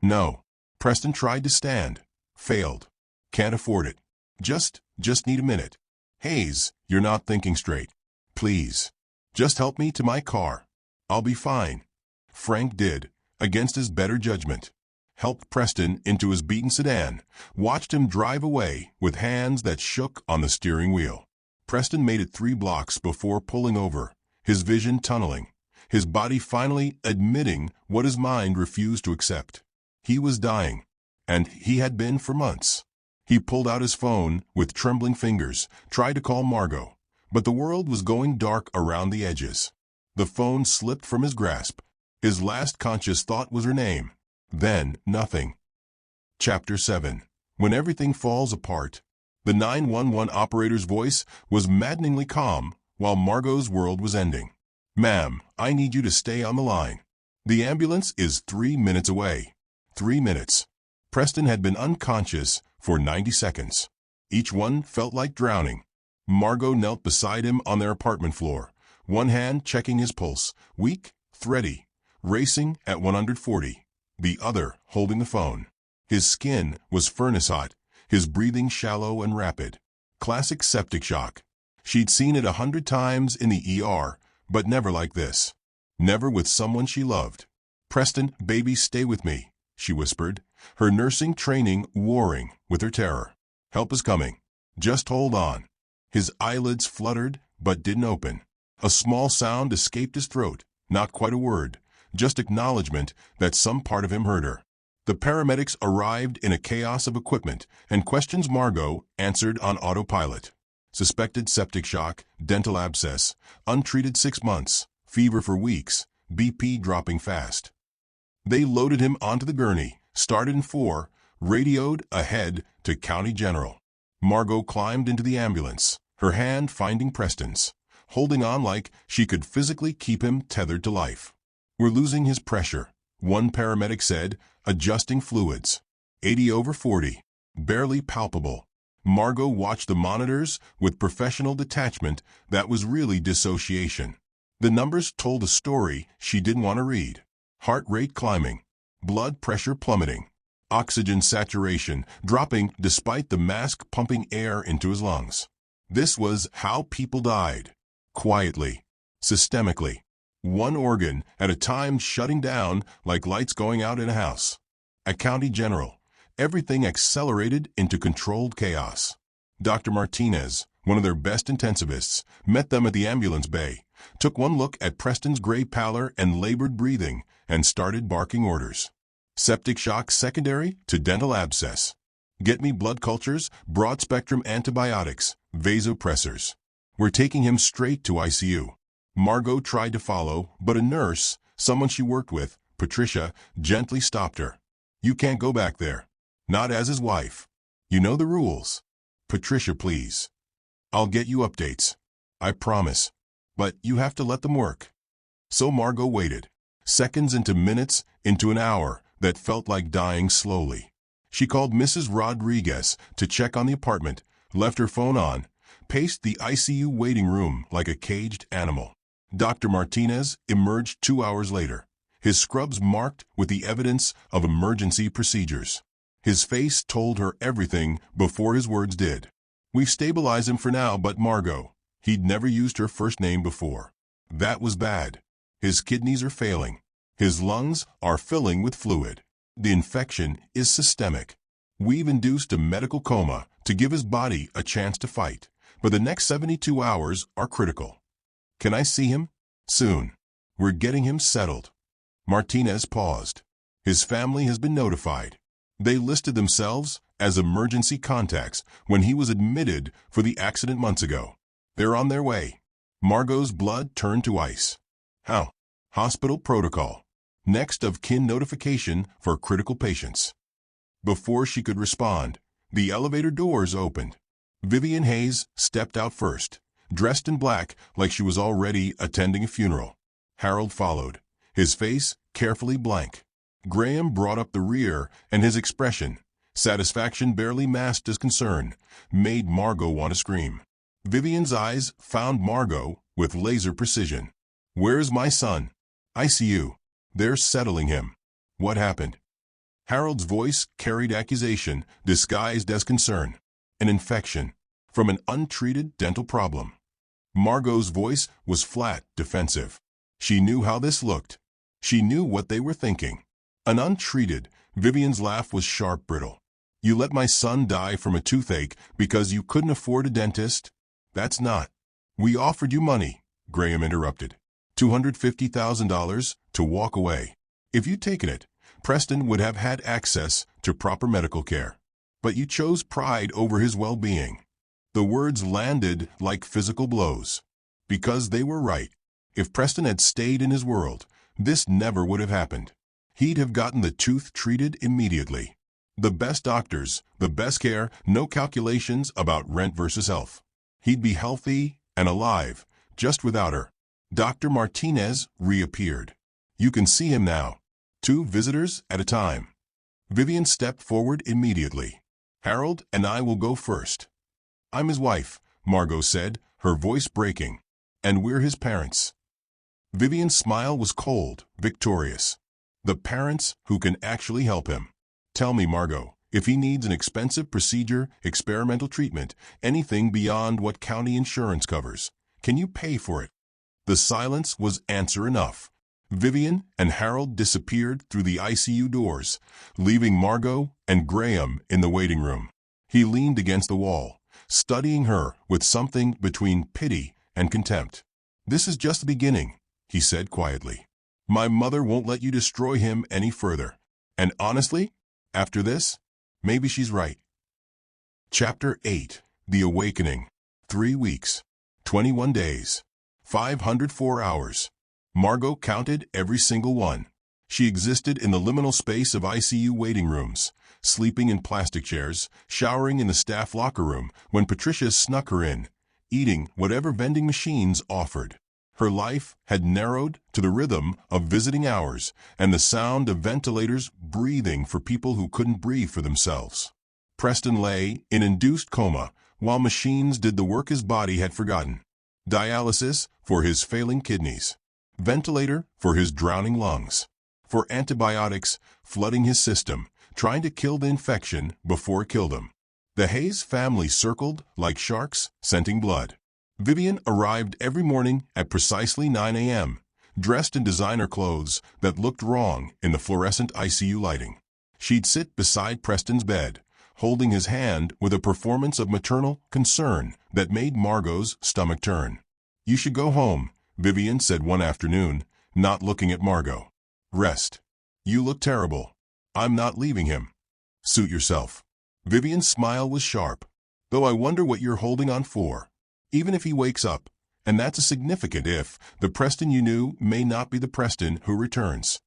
"No." Preston tried to stand. Failed. "Can't afford it. Just need a minute." "Hayes, you're not thinking straight. Please. Just help me to my car. I'll be fine." Frank did, against his better judgment. Helped Preston into his beaten sedan, watched him drive away with hands that shook on the steering wheel. Preston made it 3 blocks before pulling over, his vision tunneling, his body finally admitting what his mind refused to accept. He was dying, and he had been for months. He pulled out his phone with trembling fingers, tried to call Margot, but the world was going dark around the edges. The phone slipped from his grasp. His last conscious thought was her name. Then, nothing. Chapter 7. When everything falls apart. The 911 operator's voice was maddeningly calm while Margot's world was ending. "Ma'am, I need you to stay on the line. The ambulance is 3 minutes away." 3 minutes. Preston had been unconscious for 90 seconds. Each one felt like drowning. Margot knelt beside him on their apartment floor, one hand checking his pulse, weak, thready, racing at 140, the other holding the phone. His skin was furnace hot, his breathing shallow and rapid. Classic septic shock. She'd seen it 100 times in the ER, but never like this. Never with someone she loved. "Preston, baby, stay with me," she whispered, her nursing training warring with her terror. "Help is coming. Just hold on." His eyelids fluttered, but didn't open. A small sound escaped his throat, not quite a word, just acknowledgement that some part of him heard her. The paramedics arrived in a chaos of equipment, and questions Margot answered on autopilot. Suspected septic shock, dental abscess, untreated 6 months, fever for weeks, BP dropping fast. They loaded him onto the gurney, started in 4, radioed ahead to County General. Margot climbed into the ambulance, her hand finding Preston's, holding on like she could physically keep him tethered to life. "We're losing his pressure," one paramedic said, adjusting fluids. 80/40, barely palpable. Margot watched the monitors with professional detachment that was really dissociation. The numbers told a story she didn't want to read. Heart rate climbing, blood pressure plummeting, oxygen saturation dropping despite the mask pumping air into his lungs. This was how people died. Quietly, systemically. One organ at a time shutting down like lights going out in a house. At County General, everything accelerated into controlled chaos. Dr. Martinez, one of their best intensivists, met them at the ambulance bay, took one look at Preston's gray pallor and labored breathing, and started barking orders. Septic shock secondary to dental abscess. Get me blood cultures, broad-spectrum antibiotics, vasopressors. We're taking him straight to ICU. Margot tried to follow, but a nurse, someone she worked with, Patricia, gently stopped her. "You can't go back there. Not as his wife. You know the rules." "Patricia, please. I'll get you updates." I promise. But you have to let them work. So Margot waited. Seconds into minutes, into an hour that felt like dying slowly. She called Mrs. Rodriguez to check on the apartment, left her phone on, paced the ICU waiting room like a caged animal. Dr. Martinez emerged 2 hours later, his scrubs marked with the evidence of emergency procedures. His face told her everything before his words did. We've stabilized him for now, but Margot, he'd never used her first name before. That was bad. His kidneys are failing. His lungs are filling with fluid. The infection is systemic. We've induced a medical coma to give his body a chance to fight, but the next 72 hours are critical. Can I see him? Soon. We're getting him settled. Martinez paused. His family has been notified. They listed themselves as emergency contacts when he was admitted for the accident months ago. They're on their way. Margot's blood turned to ice. How? Hospital protocol. Next of kin notification for critical patients. Before she could respond, the elevator doors opened. Vivian Hayes stepped out first, dressed in black like she was already attending a funeral. Harold followed, his face carefully blank. Graham brought up the rear, and his expression, satisfaction barely masked his concern, made Margot want to scream. Vivian's eyes found Margot with laser precision. Where's my son? ICU. They're settling him. What happened? Harold's voice carried accusation disguised as concern. An infection from an untreated dental problem. Margot's voice was flat, defensive. She knew how this looked. She knew what they were thinking. An untreated, Vivian's laugh was sharp, brittle. You let my son die from a toothache because you couldn't afford a dentist? That's not. We offered you money, Graham interrupted. $250,000 to walk away. If you'd taken it, Preston would have had access to proper medical care. But you chose pride over his well-being. The words landed like physical blows. Because they were right. If Preston had stayed in his world, this never would have happened. He'd have gotten the tooth treated immediately. The best doctors, the best care, no calculations about rent versus health. He'd be healthy and alive, just without her. Dr. Martinez reappeared. You can see him now. 2 visitors at a time. Vivian stepped forward immediately. Harold and I will go first. I'm his wife, Margot said, her voice breaking. And we're his parents. Vivian's smile was cold, victorious. The parents who can actually help him. Tell me, Margot, if he needs an expensive procedure, experimental treatment, anything beyond what county insurance covers, can you pay for it? The silence was answer enough. Vivian and Harold disappeared through the ICU doors, leaving Margot and Graham in the waiting room. He leaned against the wall, studying her with something between pity and contempt. This is just the beginning, he said quietly. My mother won't let you destroy him any further. And honestly, after this, maybe she's right. Chapter 8. The Awakening. 3 weeks. 21 days. 504 hours. Margot counted every single one. She existed in the liminal space of ICU waiting rooms, sleeping in plastic chairs, showering in the staff locker room when Patricia snuck her in, eating whatever vending machines offered. Her life had narrowed to the rhythm of visiting hours and the sound of ventilators breathing for people who couldn't breathe for themselves. Preston lay in induced coma while machines did the work his body had forgotten. Dialysis for his failing kidneys. Ventilator for his drowning lungs. For antibiotics flooding his system, trying to kill the infection before it killed him. The Hayes family circled like sharks, scenting blood. Vivian arrived every morning at precisely 9 a.m., dressed in designer clothes that looked wrong in the fluorescent ICU lighting. She'd sit beside Preston's bed, holding his hand with a performance of maternal concern that made Margot's stomach turn. You should go home, Vivian said one afternoon, not looking at Margot. Rest. You look terrible. I'm not leaving him. Suit yourself. Vivian's smile was sharp. Though I wonder what you're holding on for. Even if he wakes up, and that's a significant if, the Preston you knew may not be the Preston who returns.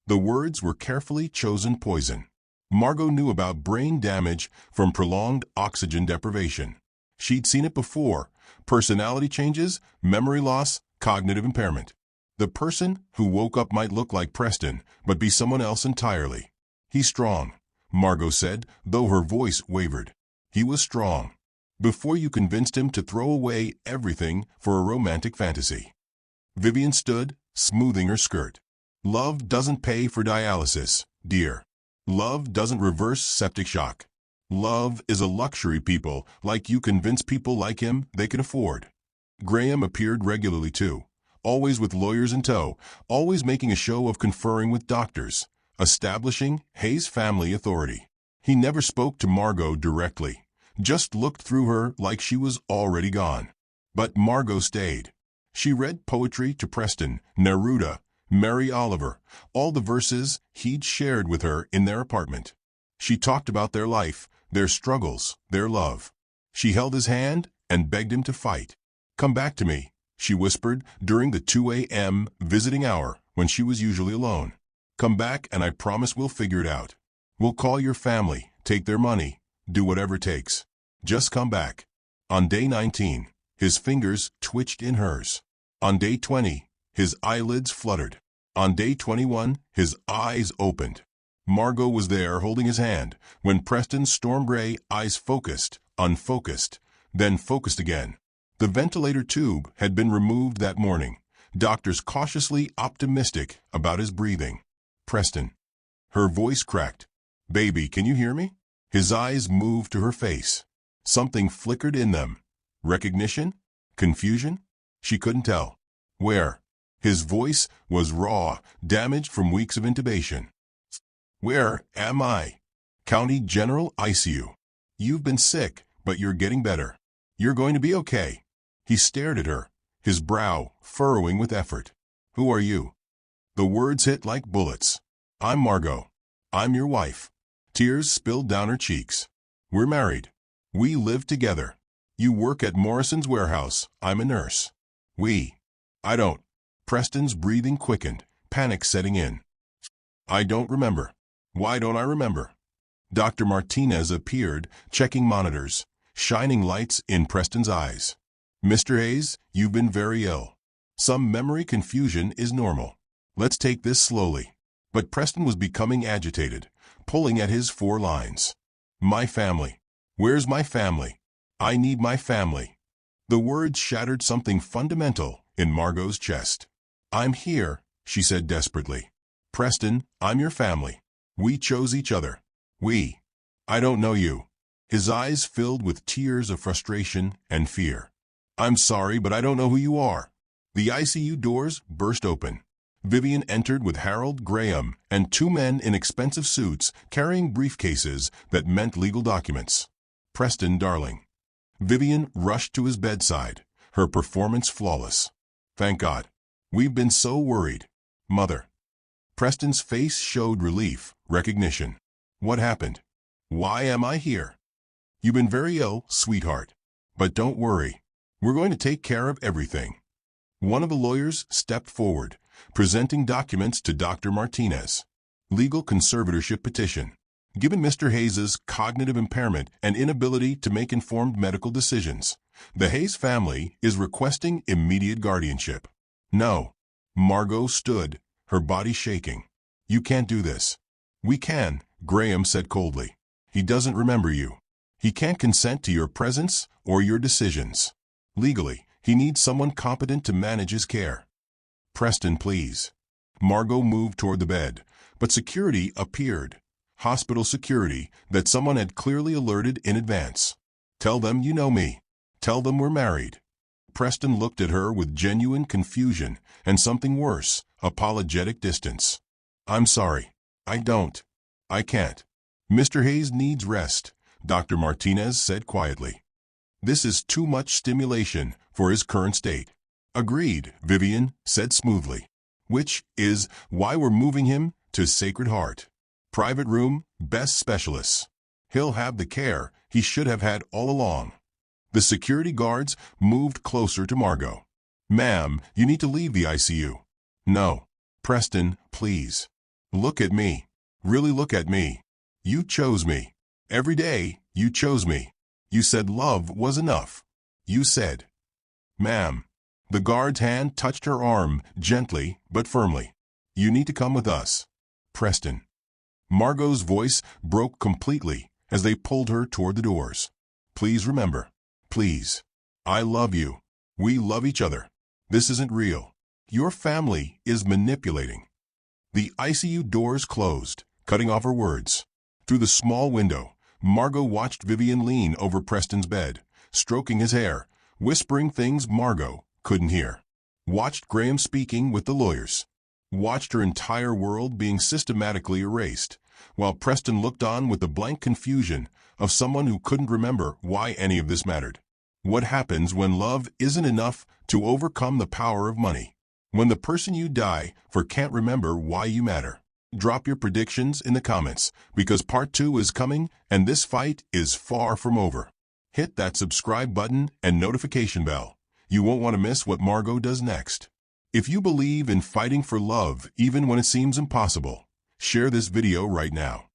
The words were carefully chosen poison. Margot knew about brain damage from prolonged oxygen deprivation. She'd seen it before: personality changes, memory loss, cognitive impairment. The person who woke up might look like Preston, but be someone else entirely. "He's strong," Margot said, though her voice wavered. "He was strong. Before you convinced him to throw away everything for a romantic fantasy." Vivian stood, smoothing her skirt. "Love doesn't pay for dialysis, dear. Love doesn't reverse septic shock. Love is a luxury people like you convince people like him they can afford." Graham appeared regularly too, always with lawyers in tow, always making a show of conferring with doctors, establishing Hayes family authority. He never spoke to Margot directly, just looked through her like she was already gone. But Margot stayed. She read poetry to Preston, Neruda, Mary Oliver, all the verses he'd shared with her in their apartment. She talked about their life, their struggles, their love. She held his hand and begged him to fight. "Come back to me," she whispered during the 2 a.m. visiting hour when she was usually alone. "Come back and I promise we'll figure it out. We'll call your family, take their money, do whatever it takes. Just come back." On day 19, his fingers twitched in hers. On day 20, his eyelids fluttered. On day 21, his eyes opened. Margot was there holding his hand when Preston's storm-gray eyes focused, unfocused, then focused again. The ventilator tube had been removed that morning, doctors cautiously optimistic about his breathing. "Preston." Her voice cracked. "Baby, can you hear me?" His eyes moved to her face. Something flickered in them. Recognition? Confusion? She couldn't tell. "Where?" His voice was raw, damaged from weeks of intubation. "Where am I?" "County General ICU. You've been sick, but you're getting better. You're going to be okay." He stared at her, his brow furrowing with effort. "Who are you?" The words hit like bullets. "I'm Margot. I'm your wife." Tears spilled down her cheeks. "We're married. We live together. You work at Morrison's warehouse. I'm a nurse. I don't." Preston's breathing quickened, panic setting in. "I don't remember." "Why don't I remember?" Dr. Martinez appeared, checking monitors, shining lights in Preston's eyes. "Mr. Hayes, you've been very ill. Some memory confusion is normal. Let's take this slowly." But Preston was becoming agitated, pulling at his 4 lines. "My family. Where's my family? I need my family." The words shattered something fundamental in Margot's chest. "I'm here," she said desperately. "Preston, I'm your family. We chose each other. I don't know you." His eyes filled with tears of frustration and fear. "I'm sorry, but I don't know who you are." The ICU doors burst open. Vivian entered with Harold, Graham, and 2 men in expensive suits carrying briefcases that meant legal documents. "Preston, darling." Vivian rushed to his bedside, her performance flawless. "Thank God. We've been so worried. Mother." Preston's face showed relief, recognition. "What happened? Why am I here?" "You've been very ill, sweetheart. But don't worry. We're going to take care of everything." One of the lawyers stepped forward, presenting documents to Dr. Martinez. "Legal conservatorship petition. Given Mr. Hayes's cognitive impairment and inability to make informed medical decisions, the Hayes family is requesting immediate guardianship." "No." Margot stood, her body shaking. "You can't do this." "We can," Graham said coldly. "He doesn't remember you. He can't consent to your presence or your decisions. Legally, he needs someone competent to manage his care." "Preston, please." Margot moved toward the bed, but security appeared. Hospital security that someone had clearly alerted in advance. "Tell them you know me. Tell them we're married." Preston looked at her with genuine confusion and something worse, apologetic distance. "I'm sorry. I can't. Mr. Hayes needs rest," Dr. Martinez said quietly. "This is too much stimulation for his current state." "Agreed," Vivian said smoothly. "Which is why we're moving him to Sacred Heart. Private room, best specialists. He'll have the care he should have had all along." The security guards moved closer to Margot. "Ma'am, you need to leave the ICU." "No." "Preston, please. Look at me. Really look at me. You chose me. Every day, you chose me. You said love was enough. You said, "Ma'am." The guard's hand touched her arm, gently but firmly. "You need to come with us. Preston." Margot's voice broke completely as they pulled her toward the doors. "Please remember. Please. I love you. We love each other. This isn't real. Your family is manipulating." The ICU doors closed, cutting off her words. Through the small window, Margot watched Vivian lean over Preston's bed, stroking his hair, whispering things Margot couldn't hear. Watched Graham speaking with the lawyers. Watched her entire world being systematically erased, while Preston looked on with the blank confusion of someone who couldn't remember why any of this mattered. What happens when love isn't enough to overcome the power of money? When the person you die for can't remember why you matter? Drop your predictions in the comments, because part 2 is coming and this fight is far from over. Hit that subscribe button and notification bell. You won't want to miss what Margot does next. If you believe in fighting for love even when it seems impossible, share this video right now.